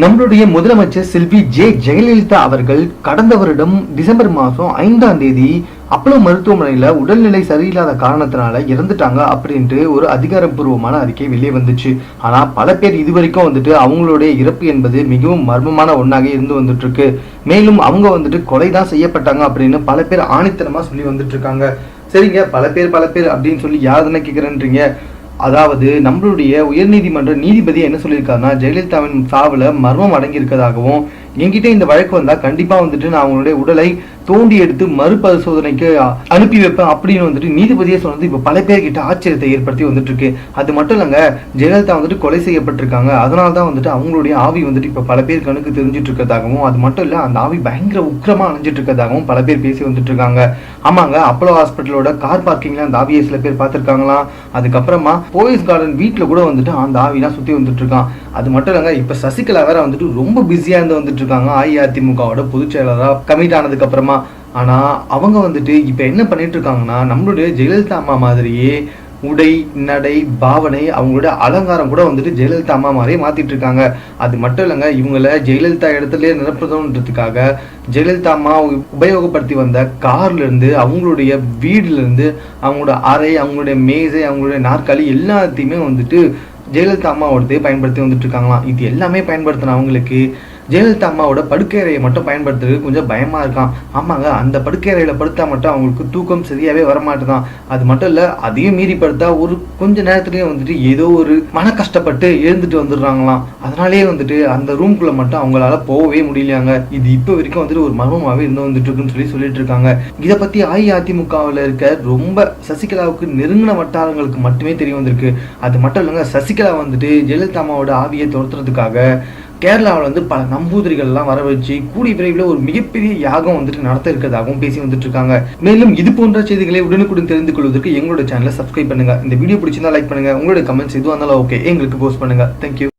நம்மளுடைய முதலமைச்சர் செல்வி ஜெயலலிதா அவர்கள் கடந்த வருடம் டிசம்பர் மாதம் 5ஆம் தேதி அப்போலோ மருத்துவமனையில் உடல்நிலை சரியில்லாத காரணத்தினால இறந்துட்டாங்க அப்படின்ட்டு ஒரு அதிகாரப்பூர்வமான அறிக்கை வெளியே வந்துச்சு. ஆனால் பல பேர் இதுவரைக்கும் அவங்களுடைய இறப்பு என்பது மிகவும் மர்மமான ஒன்றாக இருந்து வந்துட்டு இருக்கு. மேலும் அவங்க கொலை தான் செய்யப்பட்டாங்க அப்படின்னு பல பேர் ஆணித்தனமாக சொல்லி வந்துட்டு இருக்காங்க. சரிங்க, பல பேர் அப்படின்னு சொல்லி யார் தானே கேட்குறேன்றீங்க. அதாவது நம்மளுடைய உயர்நீதிமன்ற நீதிபதி என்ன சொல்லியிருக்காருன்னா, ஜெயலலிதாவின் சாவுல மர்மம் அடங்கி இருக்கதாகவும், என்கிட்ட இந்த வழக்கு வந்தா கண்டிப்பா நான் அவங்களுடைய உடலை தோண்டி எடுத்து மறுபரிசோதனைக்கு அனுப்பி வைப்பேன் அப்படின்னு நீதிபதியே சொன்னது இப்ப பல பேர்கிட்ட ஆச்சரியத்தை ஏற்படுத்தி வந்துட்டு இருக்கு. அது மட்டும் இல்லைங்க, ஜெயலலிதா கொலை செய்யப்பட்டிருக்காங்க. அதனால்தான் அவங்களுடைய ஆவி இப்ப பல பேர் கணக்கு தெரிஞ்சிட்டு இருக்கிறதாகவும், அது மட்டும் இல்ல அந்த ஆவி பயங்கர உக்கிரமா அணிஞ்சிட்டு இருக்கிறதாகவும் பல பேர் பேசி வந்துட்டு இருக்காங்க. ஆமாங்க, அப்போலோ ஹாஸ்பிட்டலோட கார் பார்க்கிங்ல அந்த ஆவியை சில பேர் பார்த்திருக்காங்களாம். அதுக்கப்புறமா போயஸ் கார்டன் வீட்டுல கூட அந்த ஆவிலாம் சுத்தி வந்துட்டு இருக்கான். அது மட்டும் இல்லைங்க, இப்ப சசிகலா வேற ரொம்ப பிஸியா இருந்து வந்துட்டு இருக்காங்க. அஇஅதிமுகவோட பொதுச் செயலராக கமிட் ஆனதுக்கு அப்புறமா. ஆனா அவங்க இப்ப என்ன பண்ணிட்டு இருக்காங்கன்னா, நம்மளுடைய ஜெயலலிதா அம்மா மாதிரியே உடை, நடை, பாவனை, அவங்களுடைய அலங்காரம் கூட ஜெயலலிதா அம்மா மாதிரியே மாத்திட்டு இருக்காங்க. அது மட்டும் இல்லைங்க, இவங்களை ஜெயலலிதா இடத்துல நிரப்புறதுன்றதுக்காக ஜெயலலிதா அம்மா உபயோகப்படுத்தி வந்த கார்ல இருந்து, அவங்களுடைய வீடுல இருந்து, அவங்களோட அறை, அவங்களுடைய மேசை, அவங்களுடைய நாற்காலி எல்லாத்தையுமே ஜெயலலிதா அம்மாவோடதே பயன்படுத்தி வந்துட்டு இருக்காங்களாம். இது எல்லாமே பயன்படுத்தின அவங்களுக்கு ஜெயலலிதா அம்மாவோட படுக்கை அறையை மட்டும் பயன்படுத்துறதுக்கு கொஞ்சம் பயமா இருக்கான். ஆமாங்க, அந்த படுக்கை அறையில படுத்தா மட்டும் அவங்களுக்கு தூக்கம் சரியாவே வரமாட்டுதான். அது மட்டும் இல்ல, அதையும் மீறி படுத்தா ஒரு கொஞ்ச நேரத்திலேயே ஏதோ ஒரு மன கஷ்டப்பட்டு எழுந்துட்டு வந்துடுறாங்களாம். அதனாலேயே அந்த ரூம்குள்ள மட்டும் அவங்களால போகவே முடியலையாங்க. இது இப்ப வரைக்கும் ஒரு மர்மமாவே இருந்து வந்துட்டு இருக்குன்னு சொல்லிட்டு இருக்காங்க. இதை பத்தி அஇஅதிமுகவில் இருக்க ரொம்ப சசிகலாவுக்கு நெருங்கின வட்டாரங்களுக்கு மட்டுமே தெரிய வந்திருக்கு. அது மட்டும் இல்லைங்க, சசிகலா ஜெயலலிதா அம்மாவோட ஆவியை துரத்துறதுக்காக கேரளாவில் பல நம்பூதிரிகள்லாம் வர வச்சு கூடிய விரைவில் ஒரு மிகப்பெரிய யாகம் நடத்த இருக்கிறதாகவும் பேசி வந்துட்டு இருக்காங்க. மேலும் இது போன்ற செய்திகளை உடனுக்குடன் தெரிந்து கொள்வதற்கு எங்களோட சேனலை சப்ஸ்கிரைப் பண்ணுங்க. இந்த வீடியோ பிடிச்சிருந்தா லைக் பண்ணுங்க. உங்களோட கமெண்ட்ஸ் எதுவாக இருந்தாலும் ஓகே, எங்களுக்கு போஸ்ட் பண்ணுங்க. தேங்க்யூ.